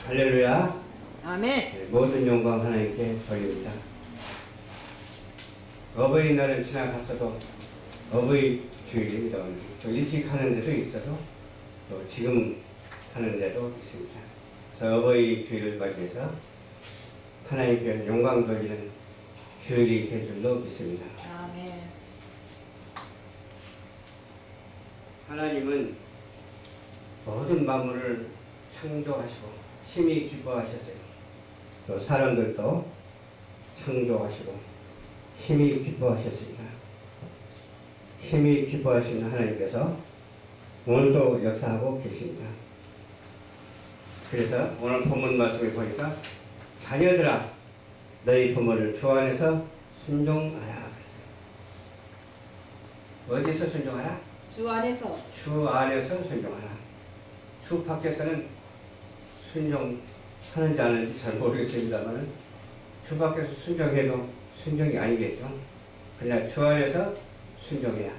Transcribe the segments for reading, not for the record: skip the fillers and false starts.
할렐루야. 아멘. 네, 모든 영광 하나님께 돌립니다. 어버이날을 지나갔어도 어버이 주일입니다. 또 일찍 하는 데도 있어도 또 지금 하는 데도 있습니다. 그래서 어버이 주일을 맞이해서 하나님께 영광 돌리는 주일이 될 줄로 믿습니다. 아멘. 하나님은 모든 만물을 창조하시고 심히 기뻐하셨어요. 또 사람들도 창조하시고 심히 기뻐하셨습니다. 심히 기뻐하시는 하나님께서 오늘도 역사하고 계십니다. 그래서 오늘 본문 말씀을 보니까 자녀들아 너희 부모를 주 안에서 순종하라 그랬어요. 어디서 순종하라? 주 안에서. 주 안에서 순종하라. 주 밖에서는 순종하는지 안 하는지 잘 모르겠습니다만 주 밖에서 순종해도 순종이 아니겠죠. 그러나 주 안에서 순종해야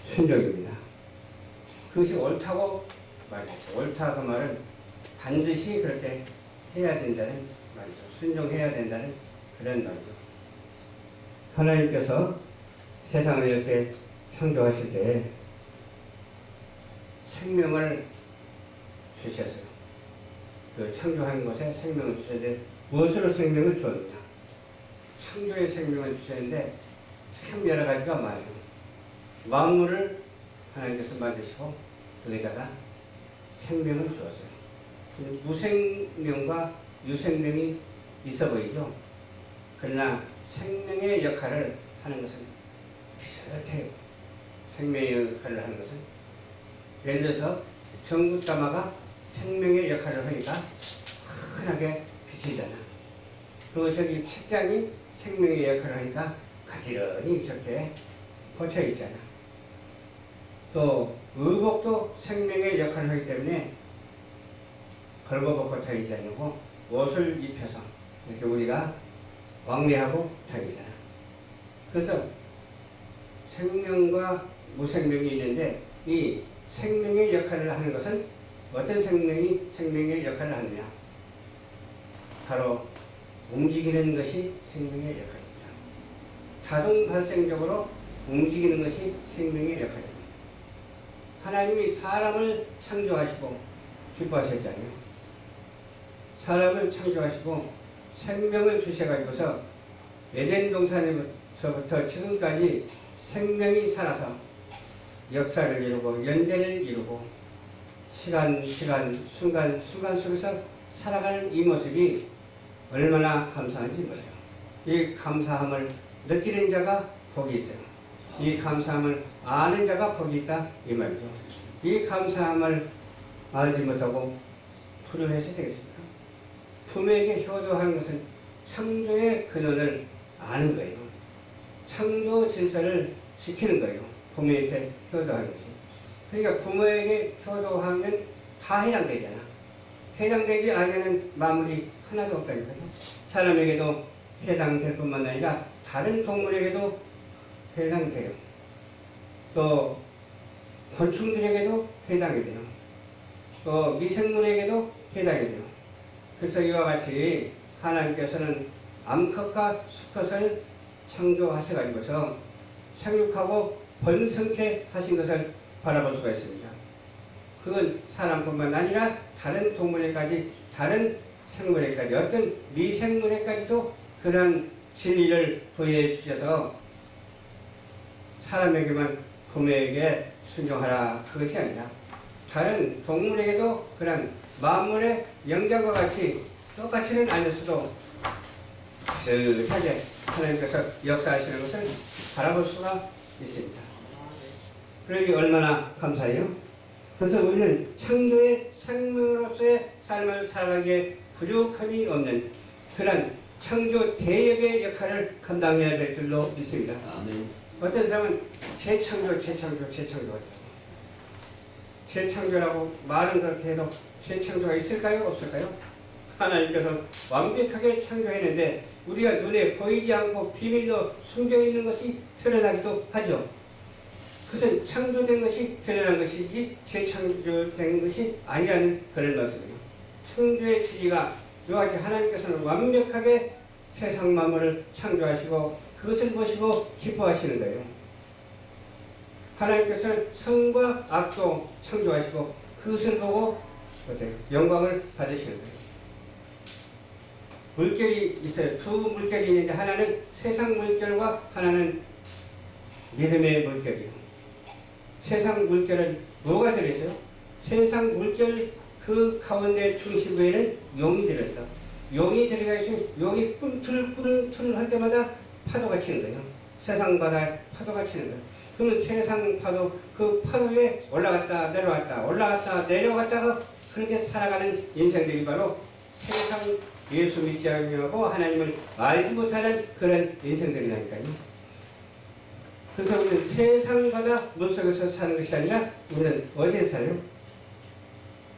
순종입니다. 그것이 옳다고 말했어요. 옳다 그 말은 반드시 그렇게 해야 된다는 말이죠. 순종해야 된다는 그런 말이죠. 하나님께서 세상을 이렇게 창조하실 때 생명을 주셨어요. 그 창조한 것에 생명을 주셨는데 무엇으로 생명을 주었느냐? 창조의 생명을 주셨는데 참 여러 가지가 많아요. 만물을 하나님께서 만드시고 거기다가 생명을 주었어요. 무생명과 유생명이 있어 보이죠? 그러나 생명의 역할을 하는 것은 비슷해요. 생명의 역할을 하는 것은 예를 들어서 전구다마가 생명의 역할을 하니까 환하게 비치잖아. 그리고 저기 책장이 생명의 역할을 하니까 가지런히 저렇게 꽂혀 있잖아. 또 의복도 생명의 역할을 하기 때문에 걸거벗고 다니지 않고 옷을 입혀서 이렇게 우리가 왕래하고 다니잖아. 그래서 생명과 무생명이 있는데 이 생명의 역할을 하는 것은 어떤 생명이 생명의 역할을 하느냐? 바로 움직이는 것이 생명의 역할입니다. 자동 발생적으로 움직이는 것이 생명의 역할입니다. 하나님이 사람을 창조하시고 기뻐하셨잖아요. 사람을 창조하시고 생명을 주셔가지고서 에덴 동산에서부터 지금까지 생명이 살아서 역사를 이루고 연대를 이루고 시간 순간 속에서 살아가는 이 모습이 얼마나 감사한지 몰라요. 이 감사함을 느끼는 자가 복이 있어요. 이 감사함을 아는 자가 복이 있다 이 말이죠. 이 감사함을 알지 못하고 불효해서 되겠습니까? 부모에게 효도하는 것은 창조의 근원을 아는 거예요. 창조 질서를 지키는 거예요. 부모한테 효도하는 것이. 그러니까 부모에게 효도하면 다 해당되잖아. 해당되지 않으면 마무리 하나도 없다니까요. 사람에게도 해당될 뿐만 아니라 다른 동물에게도 해당돼요. 또 곤충들에게도 해당이 돼요. 또 미생물에게도 해당이 돼요. 그래서 이와 같이 하나님께서는 암컷과 수컷을 창조하셔가지고서 생육하고 번성케 하신 것을 바라볼 수가 있습니다. 그건 사람뿐만 아니라 다른 동물에까지, 다른 생물에까지, 어떤 미생물에까지도 그런 진리를 부여해 주셔서 사람에게만 부모에게 순종하라 그것이 아니라 다른 동물에게도 그런 만물의 영장과 같이 똑같이는 아닐 수도 비슷하게 하나님께서 역사하시는 것을 바라볼 수가 있습니다. 그러니 얼마나 감사해요? 그래서 우리는 창조의 생명으로서의 삶을 살아가기에 부족함이 없는 그런 창조 대역의 역할을 감당해야 될 줄로 믿습니다. 아멘. 어떤 사람은 재창조라고 말은 그렇게 해도 재창조가 있을까요? 없을까요? 하나님께서 완벽하게 창조했는데 우리가 눈에 보이지 않고 비밀로 숨겨 있는 것이 드러나기도 하죠. 그것은 창조된 것이 드러난 것이지 재창조된 것이 아니라는 그런 말씀이에요. 창조의 지리가 이와 같이 하나님께서는 완벽하게 세상 만물을 창조하시고 그것을 보시고 기뻐하시는 거예요. 하나님께서는 선과 악도 창조하시고 그것을 보고 영광을 받으시는 거예요. 물결이 있어요. 두 물결이 있는데 하나는 세상 물결과 하나는 믿음의 물결이에요. 세상 물결은 뭐가 들어있어요? 세상 물결 그 가운데 중심부에는 용이 들어있어. 용이 들어가 있으면 용이 꿈틀꿈틀 할 때마다 파도가 치는 거예요. 세상 바다에 파도가 치는 거예요. 그러면 세상 파도, 그 파도에 올라갔다 내려갔다 올라갔다 내려갔다가 그렇게 살아가는 인생들이 바로 세상 예수 믿지 않고 하나님을 알지 못하는 그런 인생들이라니까요. 그래서 우리는 세상 바다 물속에서 사는 것이 아니라 우리는 어디에 살아요?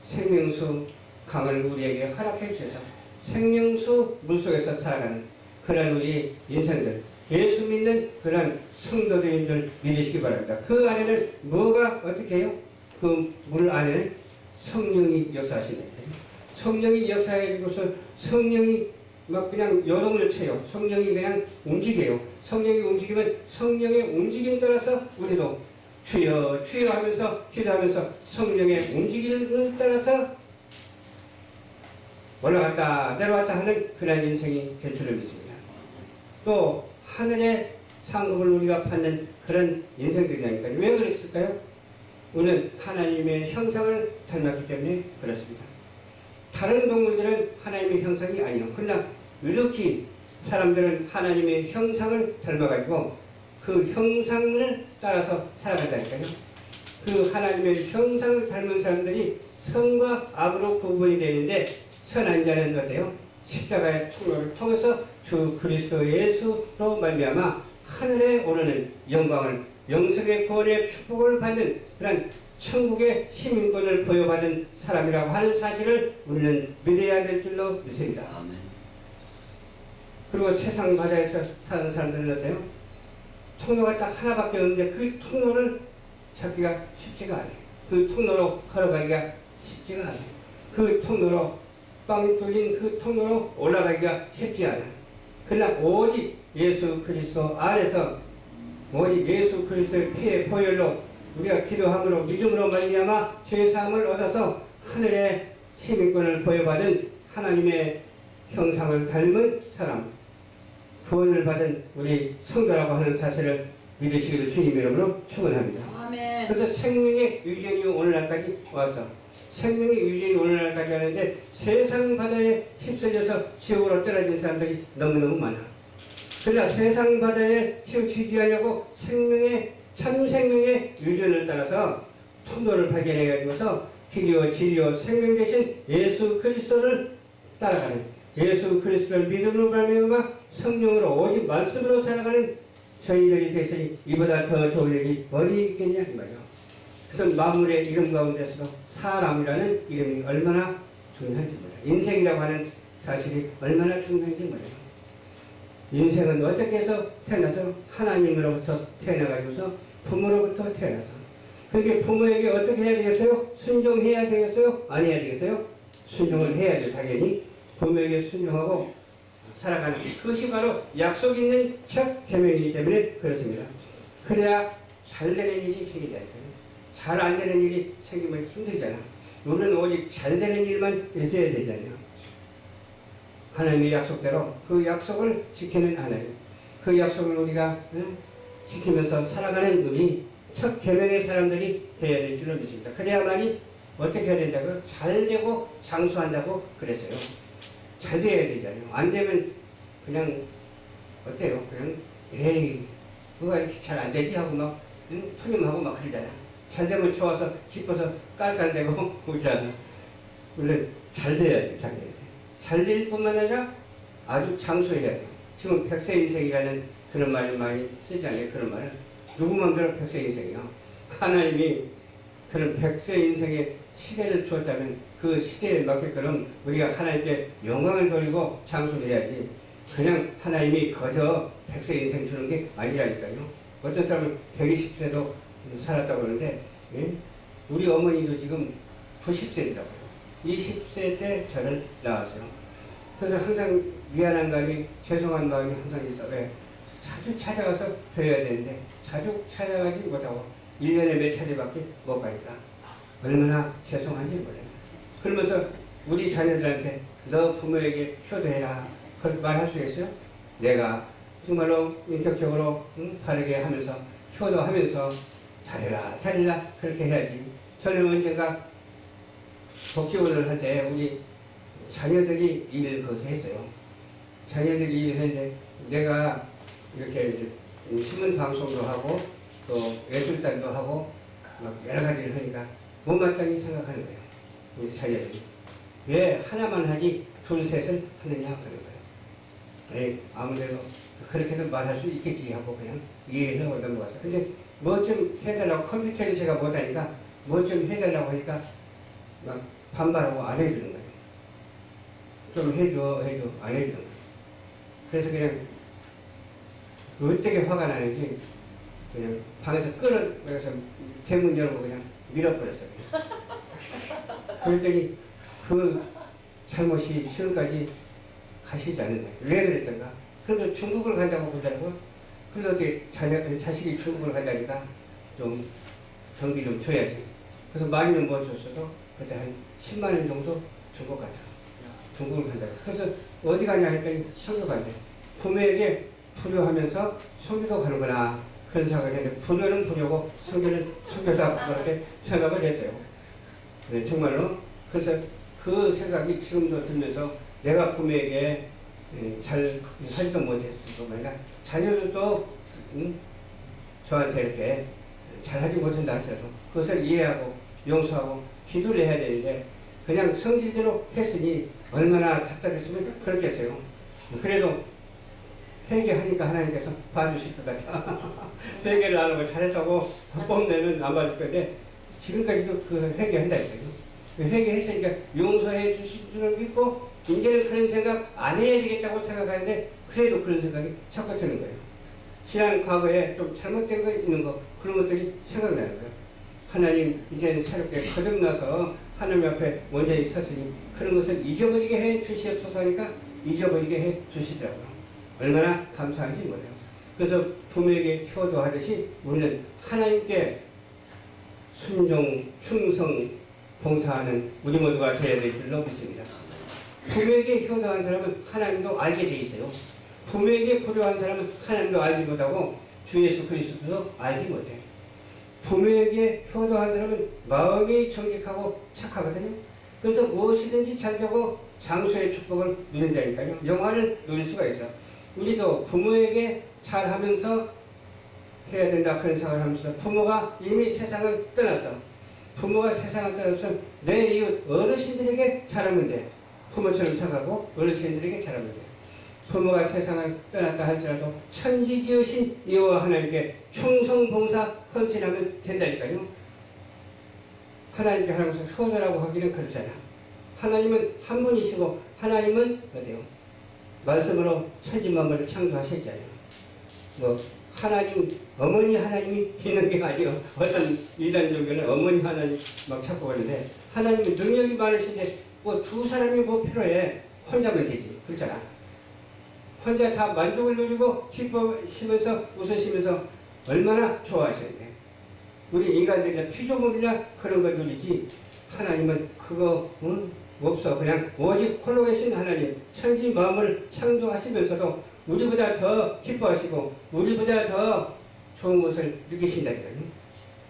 생명수 강을 우리에게 허락해 주셔서 생명수 물속에서 살아가는 그런 우리 인생들, 예수 믿는 그런 성도들인 줄 믿으시기 바랍니다. 그 안에는 뭐가 어떻게 해요? 그 물 안에는 성령이 역사하시는 거예요. 성령이 역사해주고서 성령이 막 그냥 여동을 쳐요. 성령이 그냥 움직여요. 성령이 움직이면 성령의 움직임에 따라서 우리도 주여 주여 하면서 기도하면서 성령의 움직임을 따라서 올라갔다 내려왔다 하는 그런 인생이 될 줄을 믿습니다. 또 하늘의 상급을 우리가 받는 그런 인생들이라니까요. 왜 그랬을까요? 우리는 하나님의 형상을 닮았기 때문에 그렇습니다. 다른 동물들은 하나님의 형상이 아니에요. 그러나 이렇게 사람들은 하나님의 형상을 닮아가지고 그 형상을 따라서 살아간다니까요. 그 하나님의 형상을 닮은 사람들이 선과 악으로 구분이 되는데 선한 자는 어때요? 십자가의 통로를 통해서 주 그리스도 예수로 말미암아 하늘에 오르는 영광을 영생의 구원의 축복을 받는 그런 천국의 시민권을 부여받은 사람이라고 하는 사실을 우리는 믿어야 될 줄로 믿습니다. 아멘. 그리고 세상 바다에서 사는 사람들은 어때요? 통로가 딱 하나밖에 없는데 그 통로를 찾기가 쉽지가 않아요. 그 통로로 걸어가기가 쉽지가 않아요. 그 통로로 빵 뚫린 그 통로로 올라가기가 쉽지 않아요. 그러나 오직 예수 그리스도 안에서 오직 예수 그리스도의 피의 보혈로 우리가 기도함으로 믿음으로 말미암아 죄사함을 얻어서 하늘의 시민권을 부여받은 하나님의 형상을 닮은 사람, 구원을 받은 우리 성도라고 하는 사실을 믿으시기를 주님 이름으로 축원합니다. 아멘. 그래서 생명의 유전이 오늘날까지 와서 생명의 유전이 오늘날까지 하는데 세상 바다에 휩쓸려서 지옥으로 떨어진 사람들이 너무너무 많아. 그러나 세상 바다에 치우치지 하려고 생명의 참 생명의 유전을 따라서 통로를 발견해가지고서 길이요 진리요 생명 되신 예수 그리스도를 따라가는 예수 그리스도를 믿음으로 말미암아 성령으로 오직 말씀으로 살아가는 저희들이 되시니 이보다 더 좋은 일이 어디 있겠냐 이 말이요. 그래서 만물의 이름 가운데서도 사람이라는 이름이 얼마나 중요한지 몰라요. 인생이라고 하는 사실이 얼마나 중요한지 몰라요. 인생은 어떻게 해서 태어나서 하나님으로부터 태어나가지고서 부모로부터 태어나서 그렇게 부모에게 어떻게 해야 되겠어요? 순종해야 되겠어요? 안 해야 되겠어요? 순종을 해야죠. 당연히 부모에게 순종하고 살아가는 그것이 바로 약속 있는 첫 계명이기 때문에 그렇습니다. 그래야 잘 되는 일이 생긴다니까요. 잘 안 되는 일이 생기면 힘들잖아. 우리는 오직 잘 되는 일만 있어야 되잖아요. 하나님의 약속대로 그 약속을 지키는 하나님, 그 약속을 우리가 지키면서 살아가는 우리 첫 계명의 사람들이 되어야 될 줄로 믿습니다. 그래야만이 어떻게 해야 된다고? 잘 되고 장수한다고 그랬어요. 잘 돼야 되잖아요. 안 되면 그냥 어때요? 그냥 에이 뭐가 이렇게 잘 안 되지 하고 막 푸념하고 막 그러잖아. 잘 되면 좋아서 기뻐서 깔깔대고 그러잖아. 물론 잘 돼야 돼. 잘 돼야 돼. 잘 될 뿐만 아니라 아주 장수해야 돼요. 지금 백세인생이라는 그런 말을 많이 쓰잖아요. 그런 말을. 누구 마음대로 백세인생이요. 하나님이 그런 백세인생의 시대를 주었다면 그 시대에 맞게끔 우리가 하나님께 영광을 돌리고 장수를 해야지. 그냥 하나님이 거저 백세인생 주는 게 아니라니까요. 어떤 사람은 120세도 살았다고 그러는데 우리 어머니도 지금 90세더라고요. 20세 때 저를 낳았어요. 그래서 항상 미안한 감이, 죄송한 마음이 항상 있어. 왜? 자주 찾아가서 뵈야 되는데 자주 찾아가지 못하고 1년에 몇 차례밖에 못 가니까 얼마나 죄송한지 몰라요. 그러면서 우리 자녀들한테 너 부모에게 효도해라 그렇게 말할 수 있어요? 내가 정말로 인격적으로 바르게 하면서 효도하면서 잘해라 잘해라 그렇게 해야지. 저는 언젠가 복지원을 할 때 우리 자녀들이 일을 거기서 했어요. 자녀들이 일을 했는데 내가 이렇게 이제 신문 방송도 하고 또 예술단도 하고 막 여러 가지를 하니까 못마땅히 생각하는 거예요. 우리 자녀들이 왜 하나만 하지 둘 셋을 하느냐 하는 거예요. 에이, 아무래도 그렇게도 말할 수 있겠지 하고 그냥 이해를 하고 넘어갔어. 근데 뭐 좀 해달라고, 컴퓨터를 제가 못하니까 뭐 좀 해달라고 하니까 막 반발하고 안 해주는 거예요. 좀 해줘 안 해주는 거예요. 그래서 그냥 어떻게 화가 나는지 그냥 방에서 끌어내서 대문 열고 그냥 밀어버렸어요. 그랬더니 그 잘못이 지금까지 가시지 않는다. 왜 그랬던가? 그래도 중국을 간다고 그러더라고요. 그래서 어떻게 자식이 중국을 간다니까 좀 경비 좀 줘야지. 그래서 많이는 못 줬어도 그때 한 10만 원 정도 준 것 같아. 중국을 간다. 그래서 어디 가냐 했더니 성교 간대. 부모에게 불효하면서 성교도 가는구나. 그런 생각을 했는데 불효는 불효고 성교는 성교다. 그렇게 생각을 했어요. 네, 정말로. 그래서 그 생각이 지금도 들면서 내가 부모에게 잘 하지도 못했을 뿐만 아니라 자녀들도 저한테 이렇게 잘 하지 못한다 하더라도 그것을 이해하고 용서하고 기도를 해야 되는데 그냥 성질대로 했으니 얼마나 답답했으면 그렇겠어요. 그래도 회개하니까 하나님께서 봐주실 것 같아. 회개를 안 하고 잘했다고 뽐내면 안 봐줄 건데 지금까지도 그 회개한다니까요. 회개했으니까 용서해 주실 줄을 믿고 이제는 그런 생각 안 해야 되겠다고 생각하는데 그래도 그런 생각이 자꾸 드는 거예요. 지난 과거에 좀 잘못된 거 있는 거 그런 것들이 생각나는 거예요. 하나님 이제는 새롭게 거듭나서 하나님 앞에 원전히 섰으니 그런 것을 잊어버리게 해 주시옵소서 하니까 잊어버리게 해 주시더라고요. 얼마나 감사한지 몰라요. 그래서 부모에게 효도하듯이 우리는 하나님께 순종, 충성, 봉사하는 우리 모두가 되어야 될 줄로 믿습니다. 부모에게 효도한 사람은 하나님도 알게 돼 있어요. 부모에게 불효한 사람은 하나님도 알지 못하고 주 예수 그리스도도 알지 못해요. 부모에게 효도한 사람은 마음이 정직하고 착하거든요. 그래서 무엇이든지 잘되고 장수의 축복을 누린다니까요. 영화를 누릴 수가 있어. 우리도 부모에게 잘하면서 해야 된다 그런 생각을 하면서 부모가 이미 세상을 떠났어. 부모가 세상을 떠나서 내 이웃 어르신들에게 잘하면 돼. 부모처럼 생각하고 어르신들에게 잘하면 돼. 부모가 세상을 떠났다 할지라도 천지 지으신 여호와 하나님께 충성 봉사 헌신하면 된다니까요. 하나님께 하나님께서 효도라고 하기는 그렇잖아. 하나님은 한 분이시고 하나님은 어때요? 말씀으로 천지 만물을 창조하셨잖아요. 뭐 하나님, 어머니 하나님이 있는 게 아니에요. 어떤 이단 종교는 어머니 하나님 막 찾고 가는데 하나님은 능력이 많으신데 뭐 두 사람이 뭐 필요해. 혼자면 되지. 그렇잖아. 혼자 다 만족을 누리고 기뻐하시면서 웃으시면서 얼마나 좋아하시는데 우리 인간들이나 피조물이나 그런 걸 누리지 하나님은 그거 없어. 그냥 오직 홀로 계신 하나님 천지 마음을 창조하시면서도 우리보다 더 기뻐하시고 우리보다 더 좋은 것을 느끼신다니까요.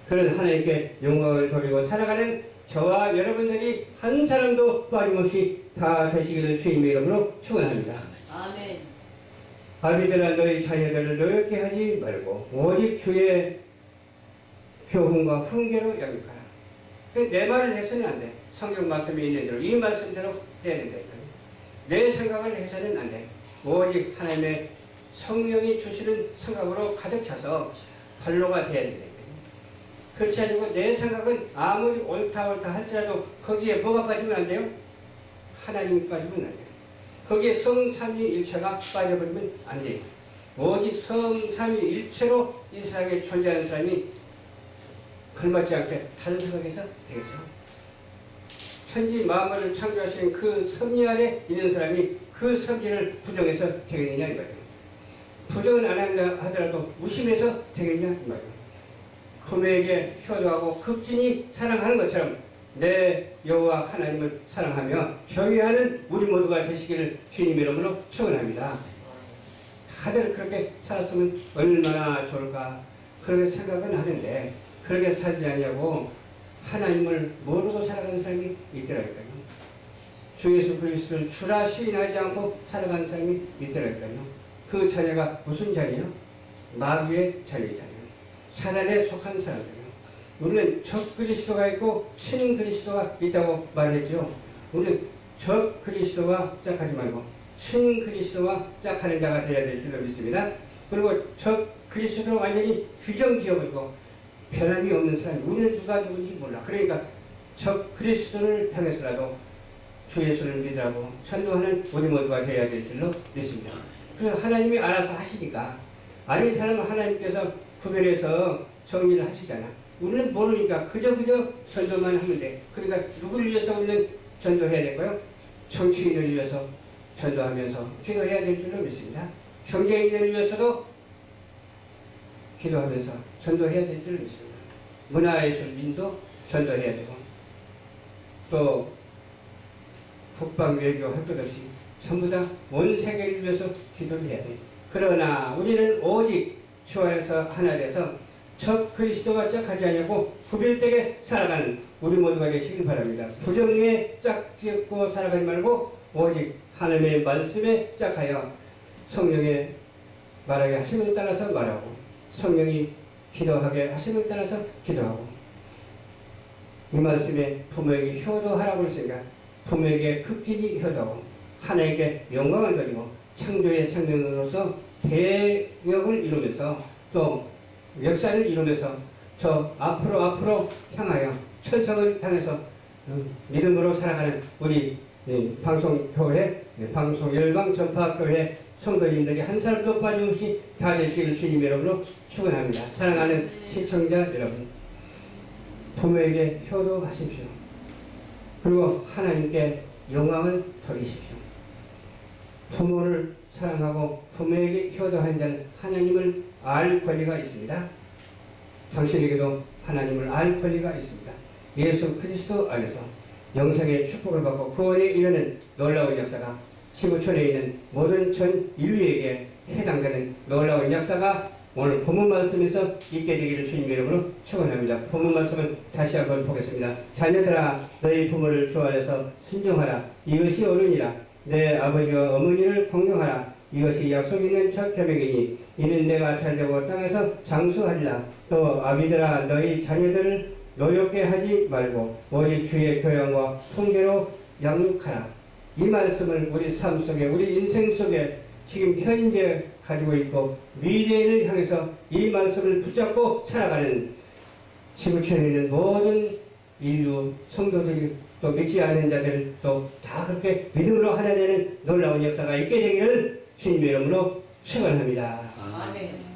그런 하나님께 영광을 돌리고 살아가는 저와 여러분들이 한 사람도 빠짐없이 다 되시기를 주님의 이름으로 축원합니다. 아멘. 아비들아 너희 자녀들을 노엽게 하지 말고 오직 주의 교훈과 훈계로 양육하라. 내 말을 해서는 안 돼. 성경 말씀이 있는 대로 이 말씀대로 해야 된다니까요. 내 생각을 해서는 안 돼. 오직 하나님의 성령이 주시는 생각으로 가득 차서 발로가 돼야 된다니까요. 그렇지 않고 내 생각은 아무리 옳다 할지라도 거기에 뭐가 빠지면 안 돼요? 하나님이 빠지면 안 돼요. 거기에 성삼위일체가 빠져버리면 안 돼요. 오직 성삼위일체로 이 세상에 존재하는 사람이 걸맞지 않게 다른 생각에서 되겠어요? 천지 만물을 창조하신 그 섭리 아래 있는 사람이 그 섭리를 부정해서 되겠느냐 이 말이에요. 부정은 안 한다 하더라도 무심해서 되겠냐 이 말이에요. 부모에게 효도하고 극진히 사랑하는 것처럼 내 여호와 하나님을 사랑하며 경외하는 우리 모두가 되시기를 주님 이름으로 축원합니다. 다들 그렇게 살았으면 얼마나 좋을까 그렇게 생각은 하는데 그렇게 살지 않냐고 하나님을 모르고 살아가는 사람이 있더라니까요. 주 예수 그리스도를 주라 시인하지 않고 살아가는 사람이 있더라니까요. 그 자녀가 무슨 자녀요? 마귀의 자녀잖아요. 사단에 속한 사람들이요. 우리는 적 그리스도가 있고 신 그리스도가 있다고 말했죠. 우리는 적 그리스도와 짝하지 말고 신 그리스도와 짝하는 자가 되어야 될 줄로 믿습니다. 그리고 적 그리스도로 완전히 규정지어버리고 변함이 없는 사람이 우리는 누가 누군지 몰라. 그러니까 적 그리스도를 향해서라도 주 예수를 믿으라고 전도하는 우리 모두가 되어야 될 줄로 믿습니다. 그래서 하나님이 알아서 하시니까 아닌 사람은 하나님께서 구별해서 정리를 하시잖아. 우리는 모르니까 그저 전도만 하면 돼. 그러니까 누구를 위해서 우리는 전도해야 될까요? 정치인을 위해서 전도하면서 기도해야 될 줄로 믿습니다. 경제인을 위해서도 기도하면서 전도해야 될 줄로 믿습니다. 문화예술인도 전도해야 되고 또 국방 외교 할 것 없이 전부 다 온 세계를 위해서 기도를 해야 돼. 그러나 우리는 오직 주 안에서 하나 돼서 적 그리스도와 짝하지 않냐고 구별되게 살아가는 우리 모두가 되시길 바랍니다. 부정리에 짝짓고 살아가지 말고 오직 하나님의 말씀에 짝하여 성령의 말하게 하심을 따라서 말하고 성령이 기도하게 하심을 따라서 기도하고 이 말씀에 부모에게 효도하라고 했으니까 부모에게 극진히 효도하고 하나님께 영광을 드리고 창조의 생명으로서 대역을 이루면서 또 역사를 이루면서 저 앞으로 향하여 천성을 향해서 믿음으로 살아가는 우리 방송교회, 방송열방 전파교회 성도님들이 한 사람도 빠짐없이 다 되시기를 주님 이름으로 축원합니다. 사랑하는 시청자 여러분, 부모에게 효도하십시오. 그리고 하나님께 영광을 돌리십시오. 부모를 사랑하고 부모에게 효도한 자는 하나님을 알 권리가 있습니다. 당신에게도 하나님을 알 권리가 있습니다. 예수 그리스도 안에서 영생의 축복을 받고 구원에 이르는 놀라운 역사가 지구촌에 있는 모든 전 인류에게 해당되는 놀라운 역사가 오늘 본문 말씀에서 있게 되기를 주님 이름으로 축원합니다. 본문 말씀을 다시 한번 보겠습니다. 자녀들아 너희 부모를 주 안에서 순종하라. 이것이 옳으니라. 내 아버지와 어머니를 공경하라. 이것이 약속 있는 첫 계명이니 이는 내가 잘되고 땅에서 장수하리라. 또 아비들아 너희 자녀들을 노엽게 하지 말고 오직 주의 교양과 통계로 양육하라. 이 말씀을 우리 삶 속에 우리 인생 속에 지금 현재 가지고 있고 미래를 향해서 이 말씀을 붙잡고 살아가는 지구촌에 있는 모든 인류 성도들이 또 믿지 않는 자들 또 다 그렇게 믿음으로 하나 되는 놀라운 역사가 있게 되기를 주님의 이름으로 축원합니다. 아멘.